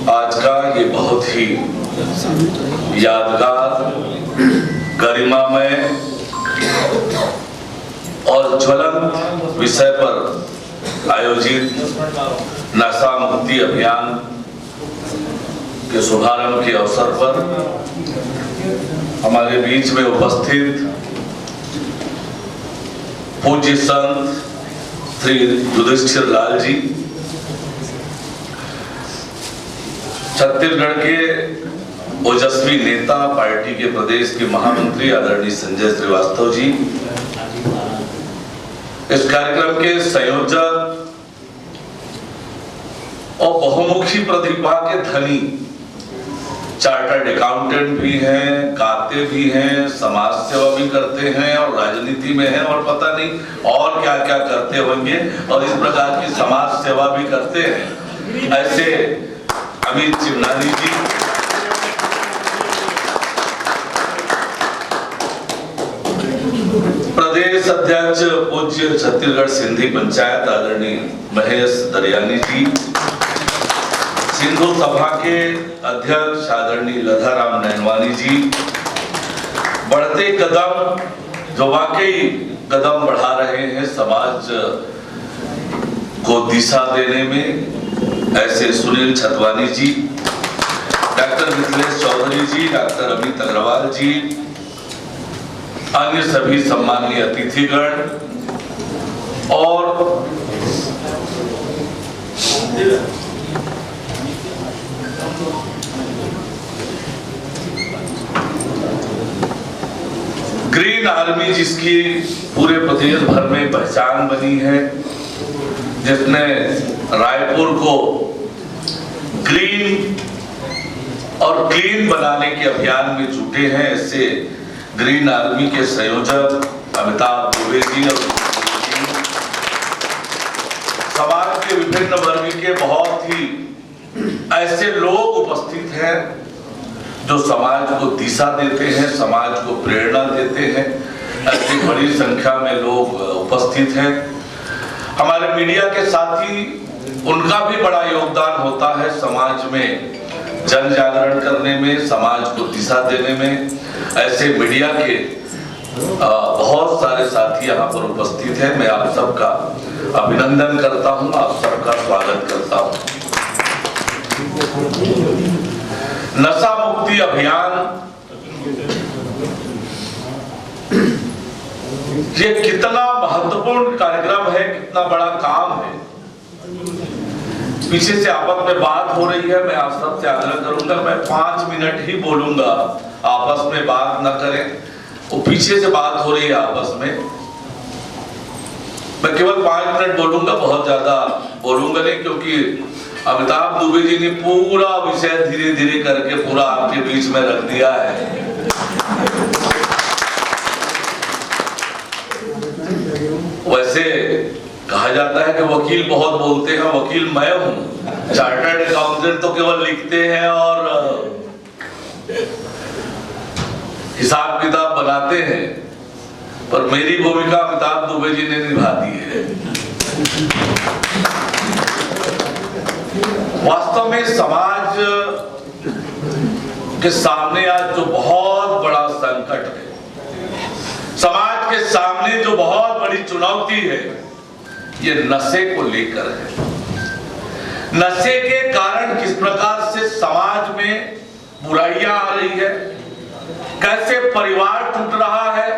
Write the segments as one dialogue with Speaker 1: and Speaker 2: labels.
Speaker 1: आज का ये बहुत ही यादगार, गरिमामय और ज्वलंत विषय पर आयोजित नशा मुक्ति अभियान के शुभारंभ के अवसर पर हमारे बीच में उपस्थित पूज्य संत श्री युधिष्ठिर लाल जी, छत्तीसगढ़ के ओजस्वी नेता, पार्टी के प्रदेश के महामंत्री आदरणीय संजय श्रीवास्तव जी, इस कार्यक्रम के संयोजक और बहुमुखी प्रतिभा के धनी, चार्टर्ड अकाउंटेंट भी हैं, गाते भी हैं, समाज सेवा भी करते हैं और राजनीति में हैं और पता नहीं और क्या क्या करते होंगे और इस प्रकार की समाज सेवा भी करते हैं, ऐसे अमित चिमनानी जी, प्रदेश अध्यक्ष पूज्य छत्तीसगढ़ सिंधी पंचायत आदरणीय महेश दरियानी जी, सिंधु सभा के अध्यक्ष आदरणीय लधाराम नैनवानी जी, बढ़ते कदम जो वाकई कदम बढ़ा रहे हैं समाज को दिशा देने में, ऐसे सुनील छतवानी जी, डॉक्टर मिथिलेश चौधरी जी, डॉक्टर अमित अग्रवाल जी, अन्य सभी सम्माननीय अतिथिगण और ग्रीन आर्मी जिसकी पूरे प्रदेश भर में पहचान बनी है, जिसने रायपुर को ग्रीन और क्लीन बनाने के अभियान में जुटे हैं, ऐसे ग्रीन आर्मी के संयोजक अमिताभ दुबे जी और समाज के विभिन्न वर्ग के बहुत ही ऐसे लोग उपस्थित हैं जो समाज को दिशा देते हैं, समाज को प्रेरणा देते हैं। ऐसी बड़ी संख्या में लोग उपस्थित हैं। हमारे मीडिया के साथी, उनका भी बड़ा योगदान होता है समाज में जन जागरण करने में, समाज को दिशा देने में। ऐसे मीडिया के बहुत सारे साथी यहाँ पर उपस्थित हैं। मैं आप सबका अभिनंदन करता हूँ, आप सबका स्वागत करता हूँ। नशा मुक्ति अभियान ये कितना महत्वपूर्ण कार्यक्रम है, कितना बड़ा काम है। पीछे से आपस में बात हो रही है, मैं आप सबसे आग्रह करूंगा, मैं 5 मिनट ही बोलूंगा, आपस में बात न करें। वो पीछे से बात हो रही है आपस में, मैं केवल 5 मिनट बोलूंगा, बहुत ज्यादा बोलूंगा नहीं, क्योंकि अमिताभ दुबे जी ने पूरा विषय धीरे धीरे करके पूरा आपके बीच में रख दिया है। वैसे कहा जाता है कि वकील बहुत बोलते हैं, वकील मैं हूं, चार्टर्ड अकाउंटेंट तो केवल लिखते हैं और हिसाब किताब बनाते हैं, पर मेरी भूमिका अमिताभ दुबे जी ने निभा दी है। वास्तव में समाज के सामने आज जो बहुत बड़ा संकट है, समाज के सामने जो बहुत बड़ी चुनौती है, ये नशे को लेकर है। नशे के कारण किस प्रकार से समाज में बुराइयां आ रही है, कैसे परिवार टूट रहा है,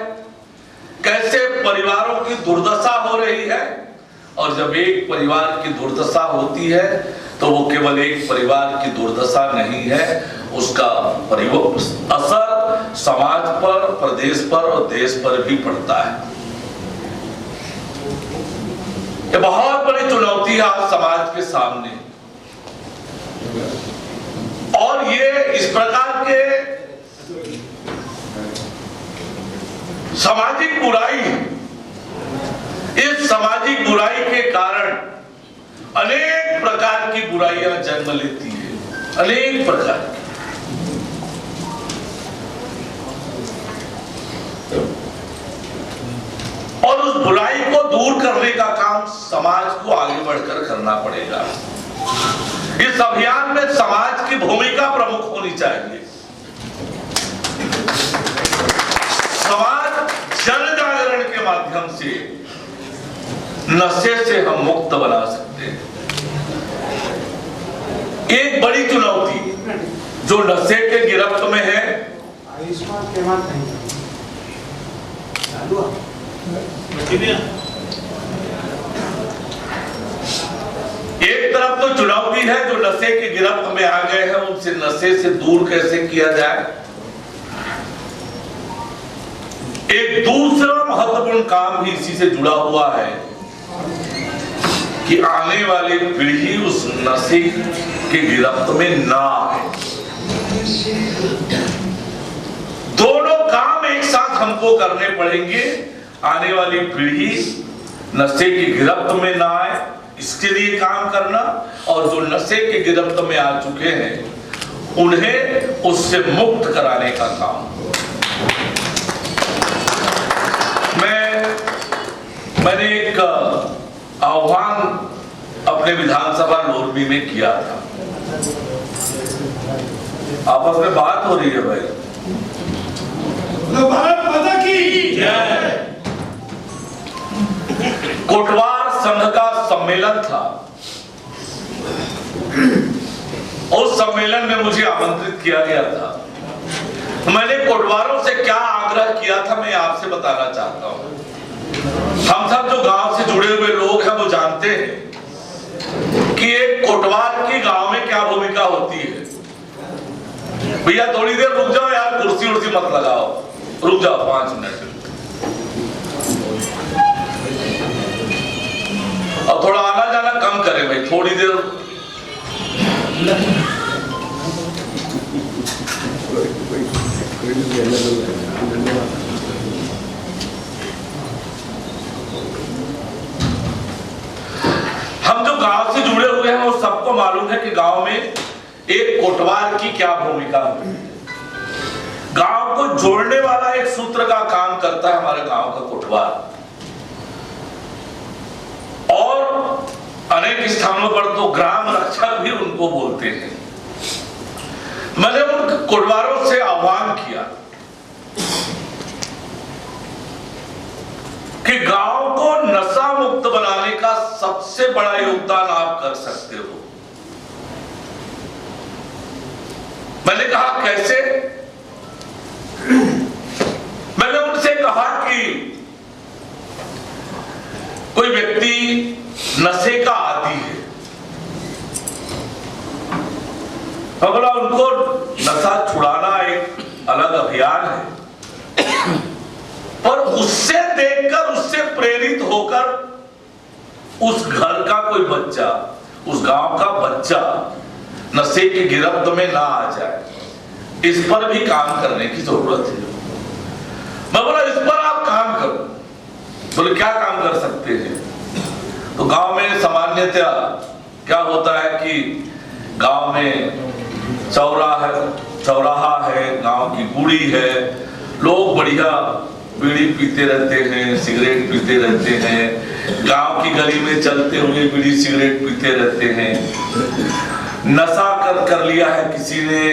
Speaker 1: कैसे परिवारों की दुर्दशा हो रही है। और जब एक परिवार की दुर्दशा होती है तो वो केवल एक परिवार की दुर्दशा नहीं है, उसका असर समाज पर, प्रदेश पर और देश पर भी पड़ता है। ये बहुत बड़ी चुनौती है आज समाज के सामने, और ये इस प्रकार के सामाजिक बुराई, इस सामाजिक बुराई के कारण अनेक प्रकार की बुराइयां जन्म लेती है, अनेक प्रकार की। और उस बुराई को दूर करने का काम समाज को आगे बढ़कर करना पड़ेगा। इस अभियान में समाज की भूमिका प्रमुख होनी चाहिए। समाज जन जागरण के माध्यम से नशे से हम मुक्त बना सकते हैं। एक बड़ी चुनौती जो नशे के गिरफ्त में है, एक तरफ तो चुनौती है जो नशे के गिरफ्त में आ गए हैं, उनसे नशे से दूर कैसे किया जाए। एक दूसरा महत्वपूर्ण काम भी इसी से जुड़ा हुआ है कि आने वाली पीढ़ी उस नशे के गिरफ्त में ना आए। दोनों काम एक साथ हमको करने पड़ेंगे। आने वाली पीढ़ी नशे की गिरफ्त में ना आए, इसके लिए काम करना, और जो नशे के गिरफ्त में आ चुके हैं उन्हें उससे मुक्त कराने का काम। मैंने एक आह्वान अपने विधानसभा लोरबी में किया था। आपस में बात हो रही है भाई।
Speaker 2: भारत माता की जय।
Speaker 1: कोटवार संघ का सम्मेलन था। उस सम्मेलन में मुझे आमंत्रित किया गया था। मैंने कोटवारों से क्या आग्रह किया था मैं आपसे बताना चाहता हूं। हम सब जो गांव से जुड़े हुए लोग हैं वो जानते हैं कि एक कोटवार की गांव में क्या भूमिका होती है। भैया थोड़ी देर रुक जाओ यार, कुर्सी उर्सी मत लगाओ, रुक जाओ 5 मिनट, और थोड़ा आना जाना कम करें भाई, थोड़ी देर। हम जो गांव से जुड़े हुए हैं वो सबको मालूम है कि गांव में एक कोटवार की क्या भूमिका है। गांव को जोड़ने वाला एक सूत्र का काम करता है हमारे गांव का कोटवार। और अनेक स्थानों पर तो ग्राम रक्षक भी उनको बोलते हैं। मैंने उन कोटवारों से आह्वान किया कि गांव को नशा मुक्त बनाने का सबसे बड़ा योगदान आप कर सकते हो। मैंने कहा कैसे? मैंने उनसे कहा कि कोई व्यक्ति नशे का आदी है, बोला उनको नशा छुड़ाना एक अलग अभियान है, पर उससे देखकर, उससे प्रेरित होकर उस घर का कोई बच्चा, उस गांव का बच्चा नशे की गिरफ्त में ना आ जाए, इस पर भी काम करने की जरूरत है। मैं बोला इस पर आप काम करो। बोले क्या काम कर सकते हैं? तो गांव में सामान्यतया क्या होता है कि गांव में चौराहा है, गांव की गुड़ी है, लोग बढ़िया बीड़ी पीते रहते हैं, सिगरेट पीते रहते हैं, गांव की गली में चलते हुए बीड़ी सिगरेट पीते रहते हैं। नशा कर लिया है किसी ने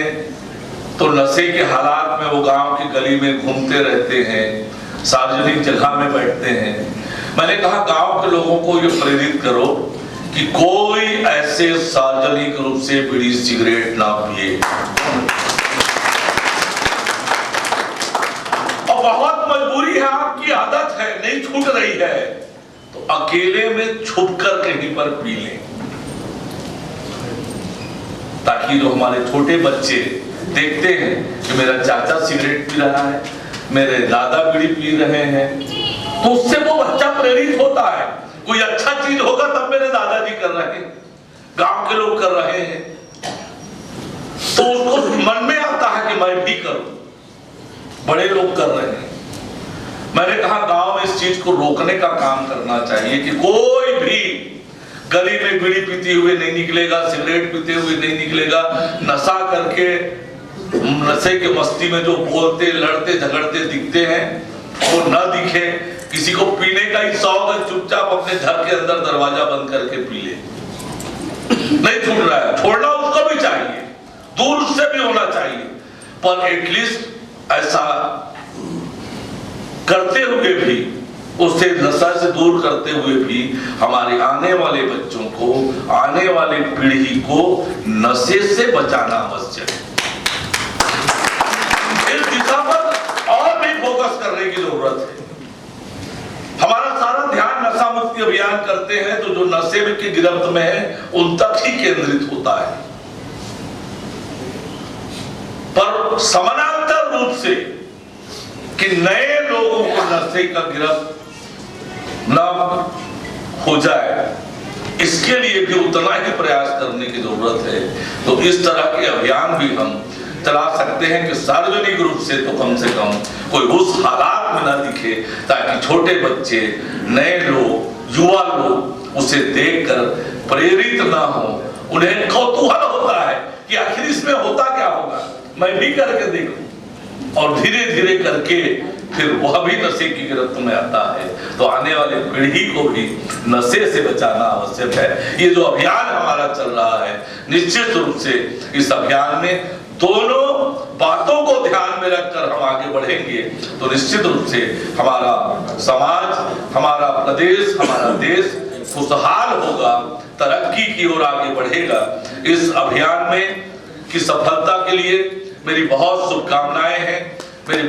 Speaker 1: तो नशे के हालात में वो गांव की गली में घूमते रहते हैं, सार्वजनिक जगह में बैठते हैं। मैंने कहा गांव के लोगों को ये प्रेरित करो कि कोई ऐसे सार्वजनिक रूप से बीड़ी सिगरेट ना पिए। और बहुत मजबूरी है, आपकी आदत है, नहीं छूट रही है, तो अकेले में छुप कर कहीं पर पी लें, ताकि जो हमारे छोटे बच्चे देखते हैं कि मेरा चाचा सिगरेट पी रहा है, मेरे दादा बीड़ी पी रहे हैं, तो उससे वो बच्चा प्रेरित होता है। कोई अच्छा चीज होगा तब मेरे दादाजी कर रहे हैं, गांव के लोग कर रहे हैं, तो उसको मन में आता है कि मैं भी करूं, बड़े लोग कर रहे हैं। मैंने कहा गांव में इस चीज को रोकने का काम करना चाहिए कि कोई भी गली में बीड़ी पीते हुए नहीं निकलेगा, सिगरेट पीते हुए नहीं निकलेगा। नशा करके नशे के मस्ती में जो बोलते, लड़ते, झगड़ते दिखते हैं वो न दिखे। किसी को पीने का ही शौक है, चुपचाप अपने घर के अंदर दरवाजा बंद करके पी ले, नहीं छूट रहा है। छोड़ना उसको भी चाहिए, दूर उससे भी होना चाहिए, पर एटलीस्ट ऐसा करते हुए भी, उससे नशा से दूर करते हुए भी हमारे आने वाले बच्चों को, आने वाली पीढ़ी को नशे से बचाना आवश्यक है। इस दिशा पर और भी फोकस करने की जरूरत है। हमारा सारा ध्यान नशा मुक्ति अभियान करते हैं तो जो नशे की गिरफ्त में है उन तक ही केंद्रित होता है, पर समानांतर रूप से कि नए लोगों को नशे का गिरफ्त न हो जाए, इसके लिए भी उतना ही प्रयास करने की जरूरत है। तो इस तरह के अभियान भी हम चला सकते हैं कि सार्वजनिक रूप से तो कम से कम कोई उस हालात में न दिखे, ताकि छोटे बच्चे, नए लोग, युवा लोग उसे देखकर प्रेरित ना हो। उन्हें कौतूहल होता है कि आखिर इसमें होता क्या होगा, मैं भी करके देखूं, और धीरे धीरे करके फिर वह भी नशे की गिरफ्त में आता है। तो आने वाली पीढ़ी को भी नशे से बचाना आवश्यक है। ये जो अभियान हमारा चल रहा है, निश्चित रूप से इस अभियान में दोनों बातों को ध्यान में रखकर हम आगे बढ़ेंगे तो निश्चित रूप से हमारा समाज, हमारा प्रदेश, हमारा देश खुशहाल होगा, तरक्की की ओर आगे बढ़ेगा। इस अभियान में की सफलता के लिए मेरी बहुत शुभकामनाएं हैं। मेरी